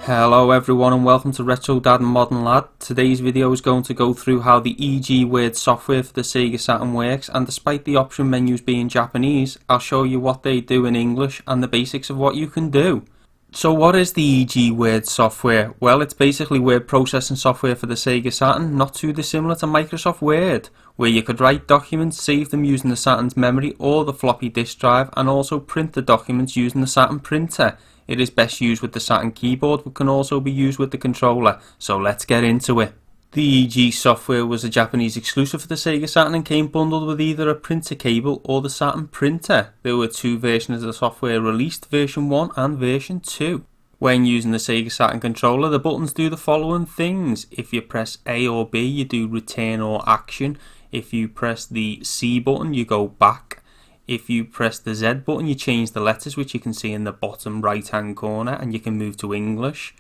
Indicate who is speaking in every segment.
Speaker 1: Hello everyone and welcome to Retro Dad and Modern Lad. Today's video is going to go through how the EGWORD software for the Sega Saturn works, and despite the option menus being Japanese, I'll show you what they do in English and the basics of what you can do. So what is the EGWORD software? Well, it's basically word processing software for the Sega Saturn, not too dissimilar to Microsoft Word, where you could write documents, save them using the Saturn's memory or the floppy disk drive, and also print the documents using the Saturn printer. It is best used with the Saturn keyboard, but can also be used with the controller, so let's get into it. The EG software was a Japanese exclusive for the Sega Saturn and came bundled with either a printer cable or the Saturn printer. There were two versions of the software released, version 1 and version 2. When using the Sega Saturn controller, the buttons do the following things. If you press A or B, you do return or action. If you press the C button, you go back. If you press the Z button, you change the letters, which you can see in the bottom right hand corner, and you can move to English.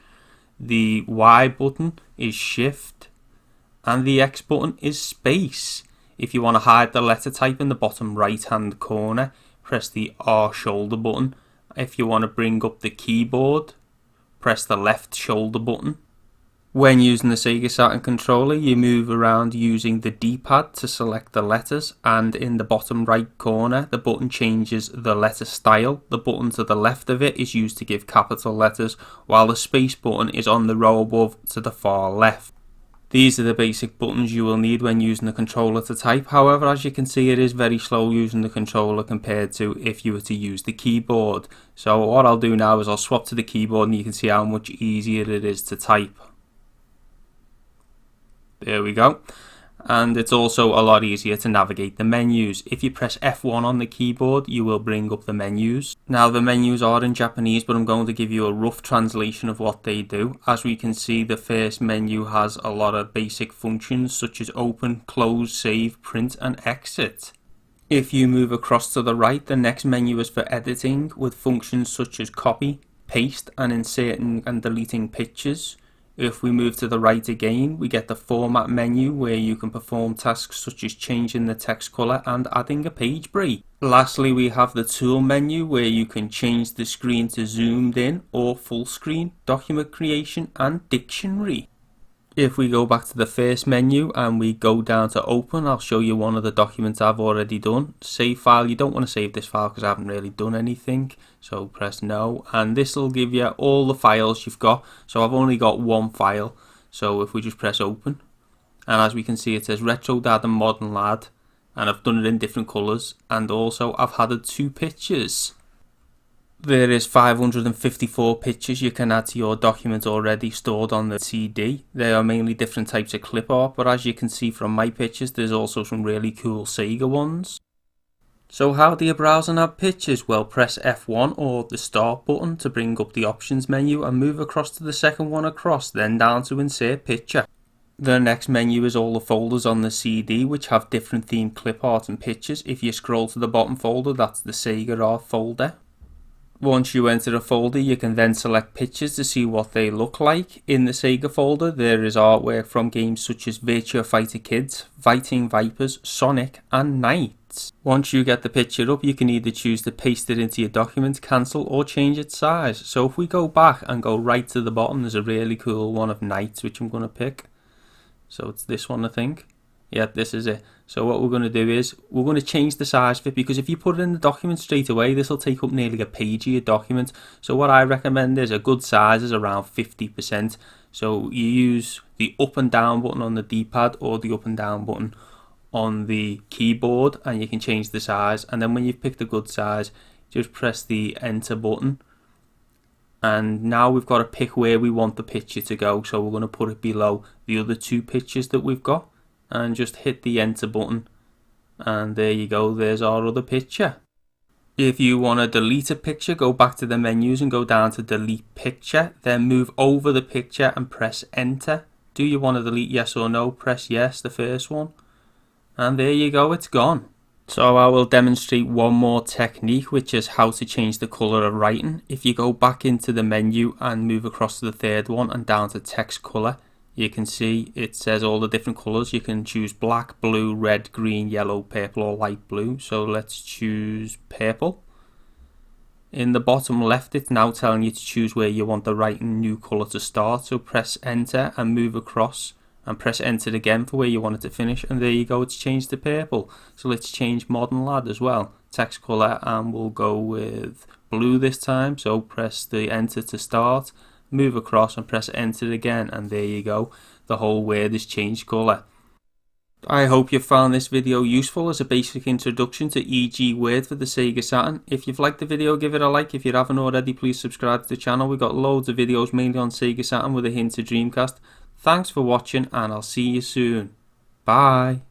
Speaker 1: The Y button is shift, and the X button is space. If you want to hide the letter type in the bottom right hand corner, press the R shoulder button. If you want to bring up the keyboard, press the left shoulder button. When using the Sega Saturn controller, you move around using the D-pad to select the letters, and in the bottom right corner the button changes the letter style. The button to the left of it is used to give capital letters, while the space button is on the row above to the far left. These are the basic buttons you will need when using the controller to type. However, as you can see, it is very slow using the controller compared to if you were to use the keyboard. So what I'll do now is I'll swap to the keyboard and you can see how much easier it is to type. There we go. And it's also a lot easier to navigate the menus. If you press F1 on the keyboard, you will bring up the menus. Now the menus are in Japanese, but I'm going to give you a rough translation of what they do. As we can see, the first menu has a lot of basic functions such as open, close, save, print and exit. If you move across to the right, the next menu is for editing, with functions such as copy, paste and inserting and deleting pictures. If we move to the right again, we get the format menu where you can perform tasks such as changing the text colour and adding a page break. Lastly, we have the tool menu where you can change the screen to zoomed in or full screen, document creation and dictionary. If we go back to the first menu and we go down to open, I'll show you one of the documents I've already done. Save file, you don't want to save this file because I haven't really done anything, so press no, and this will give you all the files you've got. So I've only got one file, so if we just press open, and as we can see it says Retro Dad and Modern Lad, and I've done it in different colours, and also I've added 2 pictures. There is 554 pictures you can add to your document already stored on the CD. They are mainly different types of clip art, but as you can see from my pictures, there's also some really cool Sega ones. So how do you browse and add pictures? Well, press F1 or the start button to bring up the options menu and move across to the second one across, then down to insert picture. The next menu is all the folders on the CD which have different themed clip art and pictures. If you scroll to the bottom folder, that's the Sega art folder. Once you enter a folder, you can then select pictures to see what they look like. In the Sega folder, there is artwork from games such as Virtua Fighter Kids, Fighting Vipers, Sonic and Knights. Once you get the picture up, you can either choose to paste it into your document, cancel or change its size. So if we go back and go right to the bottom, there's a really cool one of Knights which I'm going to pick. So it's this one, I think. Yeah, this is it. So what we're going to do is we're going to change the size of it, because if you put it in the document straight away, this will take up nearly a page of your document. So what I recommend is a good size is around 50%. So you use the up and down button on the D-pad or the up and down button on the keyboard, and you can change the size. And then when you've picked a good size, just press the enter button. And now we've got to pick where we want the picture to go. So we're going to put it below the other 2 pictures that we've got. And just hit the enter button, and there you go, there's our other picture. If you want to delete a picture, go back to the menus and go down to delete picture, then move over the picture and press enter. Do you want to delete, yes or no? Press yes, the first one, and there you go, it's gone. So I will demonstrate one more technique, which is how to change the colour of writing. If you go back into the menu and move across to the third one and down to text colour, you can see it says all the different colours. You can choose black, blue, red, green, yellow, purple or light blue. So let's choose purple. In the bottom left, it's now telling you to choose where you want the right and new colour to start. So press enter and move across, and press enter again for where you want it to finish, and there you go, it's changed to purple. So let's change Modern Lad as well, text colour, and we'll go with blue this time. So press the enter to start, move across and press enter again, and there you go, the whole word has changed colour. I hope you found this video useful as a basic introduction to EGWORD for the Sega Saturn. If you've liked the video, give it a like. If you haven't already, please subscribe to the channel. We've got loads of videos mainly on Sega Saturn with a hint of Dreamcast. Thanks for watching, and I'll see you soon. Bye.